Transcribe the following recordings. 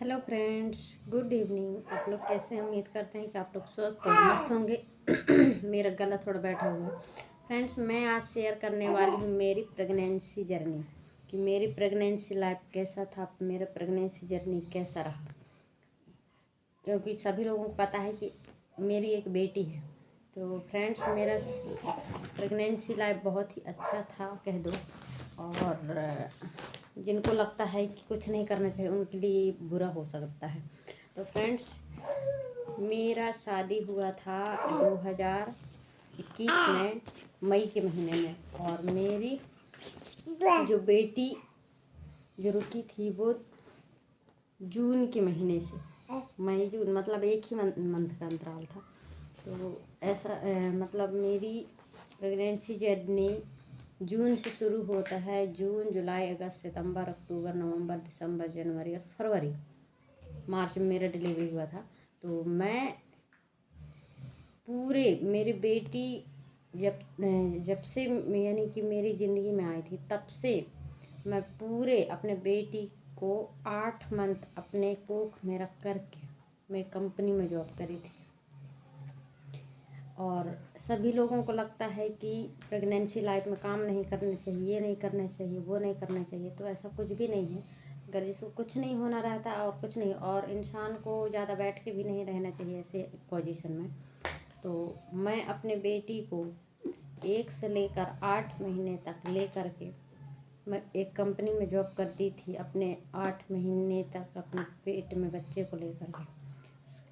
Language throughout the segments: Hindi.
Hello friends, good evening. आप लोग कैसे हैं? उम्मीद करते हैं कि आप लोग स्वस्थ और मस्त होंगे। मेरा गला थोड़ा बैठा हुआ है। फ्रेंड्स, मैं आज शेयर करने वाली हूँ मेरी प्रेगनेंसी जर्नी, कि मेरी प्रेगनेंसी लाइफ कैसा था, मेरा प्रेगनेंसी जर्नी कैसा रहा। क्योंकि सभी लोगों को पता है कि मेरी एक बेटी है। तो फ्रेंड्स, मेरा प्रेगनेंसी लाइफ बहुत ही अच्छा था कह दो। और जिनको लगता है कि कुछ नहीं करना चाहिए उनके लिए बुरा हो सकता है। तो फ्रेंड्स, मेरा शादी हुआ था 2021 में, मई के महीने में। और मेरी जो बेटी जो रुकी थी वो जून के महीने से, मई जून मतलब एक ही मंथ का अंतराल था। तो ऐसा मतलब मेरी प्रेगनेंसी जर्नी जून से शुरू होता है। जून, जुलाई, अगस्त, सितंबर, अक्टूबर, नवंबर, दिसंबर, जनवरी और फरवरी, मार्च में मेरा डिलीवरी हुआ था। तो मैं पूरे, मेरी बेटी जब जब से यानी कि मेरी ज़िंदगी में आई थी तब से मैं पूरे अपने बेटी को 8 मंथ अपने कोख में रख कर के मैं कंपनी में जॉब करी थी। और सभी लोगों को लगता है कि प्रेगनेंसी लाइफ में काम नहीं करना चाहिए, ये नहीं करना चाहिए, वो नहीं करना चाहिए। तो ऐसा कुछ भी नहीं है। अगर जिसको कुछ नहीं होना रहता और कुछ नहीं, और इंसान को ज़्यादा बैठ के भी नहीं रहना चाहिए ऐसे पोजीशन में। तो मैं अपने बेटी को 1 से लेकर 8 महीने तक ले कर के मैं एक कंपनी में जॉब करती थी, अपने 8 महीने तक अपने पेट में बच्चे को लेकर के।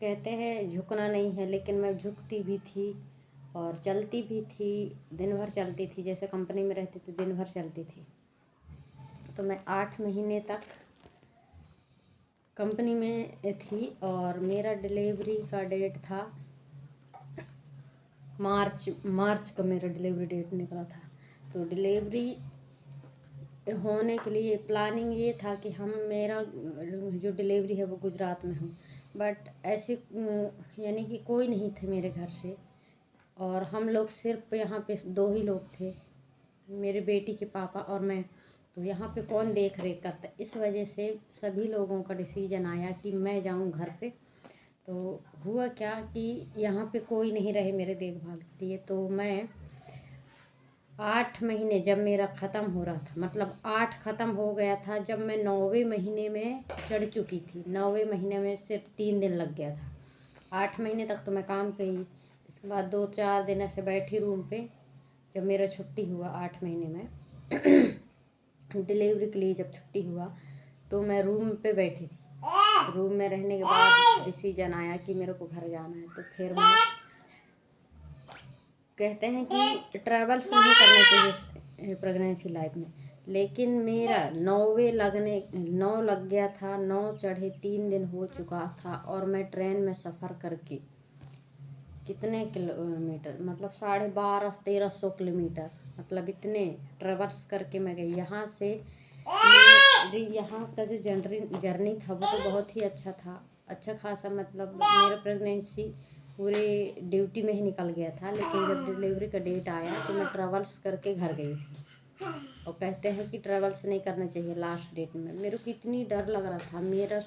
कहते हैं झुकना नहीं है, लेकिन मैं झुकती भी थी और चलती भी थी, दिन भर चलती थी। जैसे कंपनी में रहती थी दिन भर चलती थी। तो मैं 8 महीने तक कंपनी में थी और मेरा डिलीवरी का डेट था मार्च का मेरा डिलीवरी डेट निकला था। तो डिलीवरी होने के लिए प्लानिंग ये था कि मेरा जो डिलीवरी है वो गुजरात में हो। बट ऐसे यानी कि कोई नहीं थे मेरे घर से, और हम लोग सिर्फ यहाँ पे 2 ही लोग थे, मेरे बेटी के पापा और मैं। तो यहाँ पे कौन देख रेख करता, इस वजह से सभी लोगों का डिसीजन आया कि मैं जाऊँ घर पे। तो हुआ क्या कि यहाँ पे कोई नहीं रहे मेरे देखभाल के लिए। तो मैं 8 महीने जब मेरा ख़त्म हो रहा था, मतलब 8 ख़त्म हो गया था जब मैं 9वें महीने में चढ़ चुकी थी। 9वें महीने में सिर्फ 3 दिन लग गया था। 8 महीने तक तो मैं काम करी। इसके बाद 2-4 दिन ऐसे बैठी रूम पे। जब मेरा छुट्टी हुआ 8 महीने में डिलीवरी के लिए जब छुट्टी हुआ तो मैं रूम पे बैठी थी। रूम में रहने के बाद डिसीजन आया कि मेरे को घर जाना है। तो फिर मैं, कहते हैं कि ट्रैवल्स नहीं करना चाहिए प्रेगनेंसी लाइफ में, लेकिन मेरा 9 लग गया था। 9 चढ़े 3 दिन हो चुका था और मैं ट्रेन में सफ़र करके कितने किलोमीटर, मतलब 1250-1300 किलोमीटर, मतलब इतने ट्रैवल्स करके मैं गई यहाँ से। मेरी यहाँ का जो जर्नी था वो तो बहुत ही अच्छा था, अच्छा खासा। मतलब मेरा प्रेगनेंसी पूरे ड्यूटी में ही निकल गया था। लेकिन जब डिलीवरी का डेट आया तो मैं ट्रैवल्स करके घर गई थी। और कहते हैं कि ट्रैवल्स नहीं करना चाहिए लास्ट डेट में। मेरे को इतनी डर लग रहा था। मेरा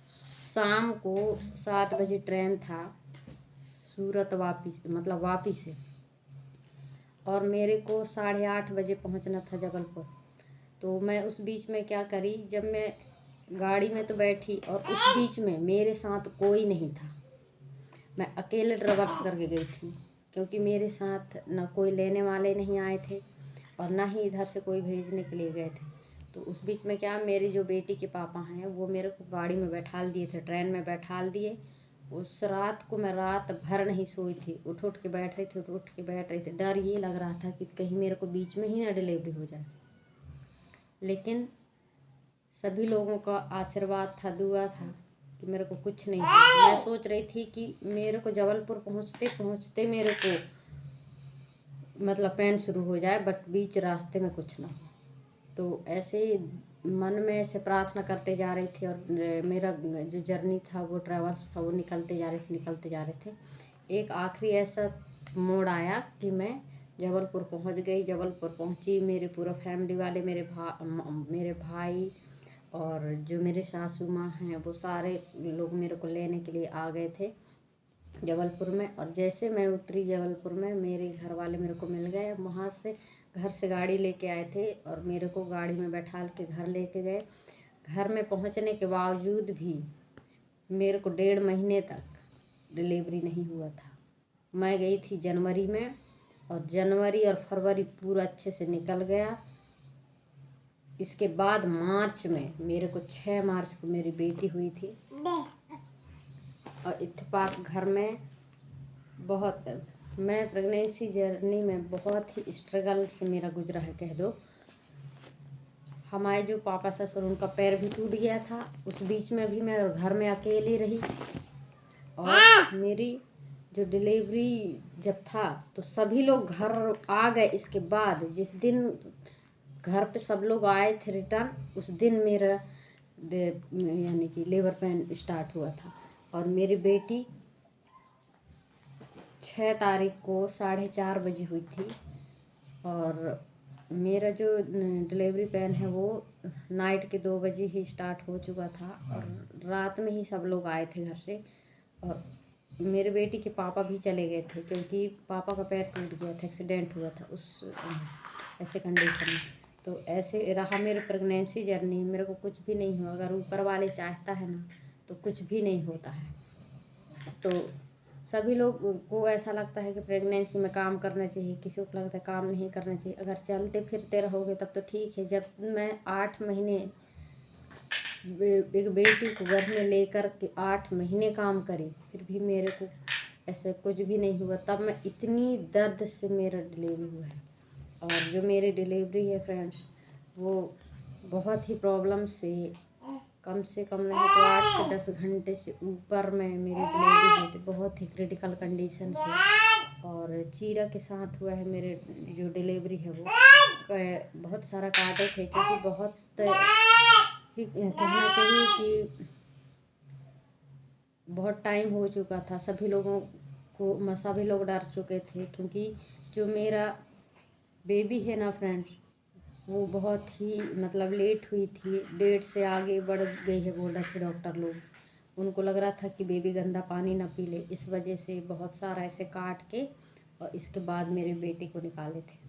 शाम को 7 बजे ट्रेन था सूरत वापस, मतलब वापी से, और मेरे को 8:30 बजे पहुंचना था जबलपुर। तो मैं उस बीच में क्या करी, जब मैं गाड़ी में तो बैठी और उस बीच में मेरे साथ कोई नहीं था। मैं अकेले ट्रैवल्स करके गई थी, क्योंकि मेरे साथ ना कोई लेने वाले नहीं आए थे और ना ही इधर से कोई भेजने के लिए गए थे। तो उस बीच में क्या, मेरी जो बेटी के पापा हैं वो मेरे को गाड़ी में बैठाल दिए थे, ट्रेन में बैठाल दिए। उस रात को मैं रात भर नहीं सोई थी, उठ उठ के बैठ रही थी, उठ उठ के बैठ रही थी। डर ये लग रहा था कि कहीं मेरे को बीच में ही ना डिलीवरी हो जाए। लेकिन सभी लोगों का आशीर्वाद था, दुआ था कि मेरे को कुछ नहीं हुआ। मैं सोच रही थी कि मेरे को जबलपुर पहुंचते पहुंचते मेरे को मतलब पेन शुरू हो जाए, बट बीच रास्ते में कुछ ना हो। तो ऐसे मन में ऐसे प्रार्थना करते जा रही थी। और मेरा जो जर्नी था वो ट्रैवल्स था, वो निकलते जा रहे थे। एक आखिरी ऐसा मोड़ आया कि मैं जबलपुर पहुंच गई। जबलपुर पहुंची, मेरे पूरा फैमिली वाले, मेरे भाई और जो मेरे सासू माँ हैं वो सारे लोग मेरे को लेने के लिए आ गए थे जबलपुर में। और जैसे मैं उतरी जबलपुर में, मेरे घर वाले मेरे को मिल गए। वहाँ से घर से गाड़ी लेके आए थे और मेरे को गाड़ी में बैठा के घर लेके गए। घर में पहुँचने के बावजूद भी मेरे को 1.5 महीने तक डिलीवरी नहीं हुआ था। मैं गई थी जनवरी में, और जनवरी और फरवरी पूरा अच्छे से निकल गया। इसके बाद मार्च में मेरे को 6 मार्च को मेरी बेटी हुई थी। और इत्तेफाक घर में बहुत, मैं प्रेगनेंसी जर्नी में बहुत ही स्ट्रगल से मेरा गुजरा है कह दो। हमारे जो पापा ससुर, उनका पैर भी टूट गया था। उस बीच में भी मैं घर में अकेली रही। और मेरी जो डिलीवरी जब था तो सभी लोग घर आ गए। इसके बाद जिस दिन घर पे सब लोग आए थे रिटर्न, उस दिन मेरा यानी कि लेबर पेन स्टार्ट हुआ था। और मेरी बेटी 6 तारीख को 4:30 बजे हुई थी। और मेरा जो डिलीवरी पेन है वो नाइट के 2 बजे ही स्टार्ट हो चुका था। और रात में ही सब लोग आए थे घर से। और मेरे बेटी के पापा भी चले गए थे, क्योंकि पापा का पैर टूट गया था, एक्सीडेंट हुआ था उस ऐसे कंडीशन में। तो ऐसे रहा मेरी प्रेगनेंसी जर्नी। मेरे को कुछ भी नहीं हुआ। अगर ऊपर वाले चाहता है ना तो कुछ भी नहीं होता है। तो सभी लोग को ऐसा लगता है कि प्रेगनेंसी में काम करना चाहिए, किसी को लगता है काम नहीं करना चाहिए। अगर चलते फिरते रहोगे तब तो ठीक है। जब मैं 8 महीने एक बेटी को घर में लेकर के 8 महीने काम करी, फिर भी मेरे को ऐसे कुछ भी नहीं हुआ। तब मैं इतनी दर्द से मेरा डिलीवरी हुआ है। और जो मेरी डिलीवरी है फ्रेंड्स, वो बहुत ही प्रॉब्लम से, कम से कम नहीं तो 8 से 10 घंटे से ऊपर में मेरी डिलीवरी हुई थी, बहुत ही क्रिटिकल कंडीशन से। और चीरा के साथ हुआ है मेरे जो डिलीवरी है वो। बहुत सारा काटे थे, क्योंकि बहुत ही कहना चाहिए कि बहुत टाइम हो चुका था। सभी लोगों को, सभी लोग डर चुके थे, क्योंकि जो मेरा बेबी है ना फ्रेंड्स, वो बहुत ही मतलब लेट हुई थी, डेट से आगे बढ़ गई है बोल रहे थे डॉक्टर लोग। उनको लग रहा था कि बेबी गंदा पानी ना पी ले, इस वजह से बहुत सारा ऐसे काट के और इसके बाद मेरी बेटी को निकाले थे।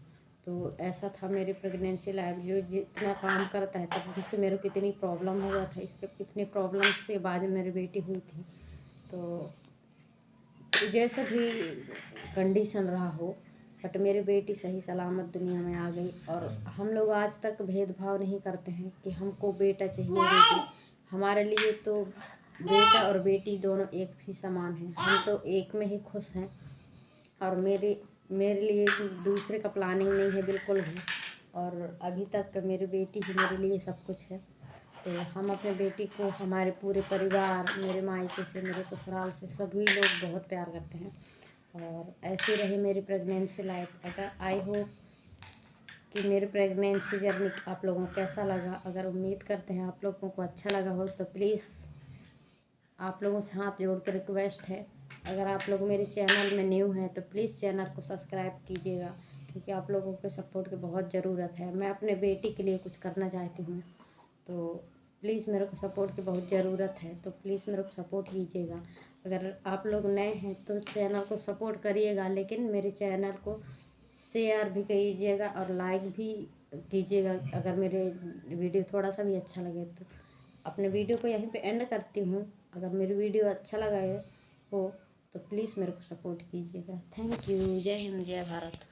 तो ऐसा था मेरी प्रेगनेंसी लाइफ। जो जितना काम करता है तब उससे मेरे को कितनी प्रॉब्लम हुआ था, इसके कितनी प्रॉब्लम से बाद में मेरी बेटी हुई थी। तो जैसा भी कंडीशन रहा हो, बट मेरी बेटी सही सलामत दुनिया में आ गई। और हम लोग आज तक भेदभाव नहीं करते हैं कि हमको बेटा चाहिए बेटी। हमारे लिए तो बेटा और बेटी दोनों एक ही समान हैं। हम तो एक में ही खुश हैं। और मेरे लिए दूसरे का प्लानिंग नहीं है बिल्कुल भी। और अभी तक मेरी बेटी ही मेरे लिए सब कुछ है। तो हम अपने बेटी को, हमारे पूरे परिवार, मेरे मायके से, मेरे ससुराल से सभी लोग बहुत प्यार करते हैं। और ऐसी रही मेरी प्रेगनेंसी लाइफ। अगर आई होप कि मेरी प्रेगनेंसी जर्नी आप लोगों को कैसा लगा। अगर उम्मीद करते हैं आप लोगों को अच्छा लगा हो, तो प्लीज़ आप लोगों से हाथ जोड़ कर रिक्वेस्ट है, अगर आप लोग मेरे चैनल में न्यू हैं तो प्लीज़ चैनल को सब्सक्राइब कीजिएगा, क्योंकि आप लोगों के सपोर्ट की बहुत ज़रूरत है। मैं अपने बेटी के लिए कुछ करना चाहती हूँ, तो प्लीज़ मेरे को सपोर्ट की बहुत ज़रूरत है। तो प्लीज़ मेरे को सपोर्ट कीजिएगा। अगर आप लोग नए हैं तो चैनल को सपोर्ट करिएगा, लेकिन मेरे चैनल को शेयर भी कीजिएगा और लाइक भी कीजिएगा अगर मेरे वीडियो थोड़ा सा भी अच्छा लगे तो। अपने वीडियो को यहीं पे एंड करती हूँ। अगर मेरी वीडियो अच्छा लगा हो तो प्लीज़ मेरे को सपोर्ट कीजिएगा। Thank you. जय हिंद, जय भारत।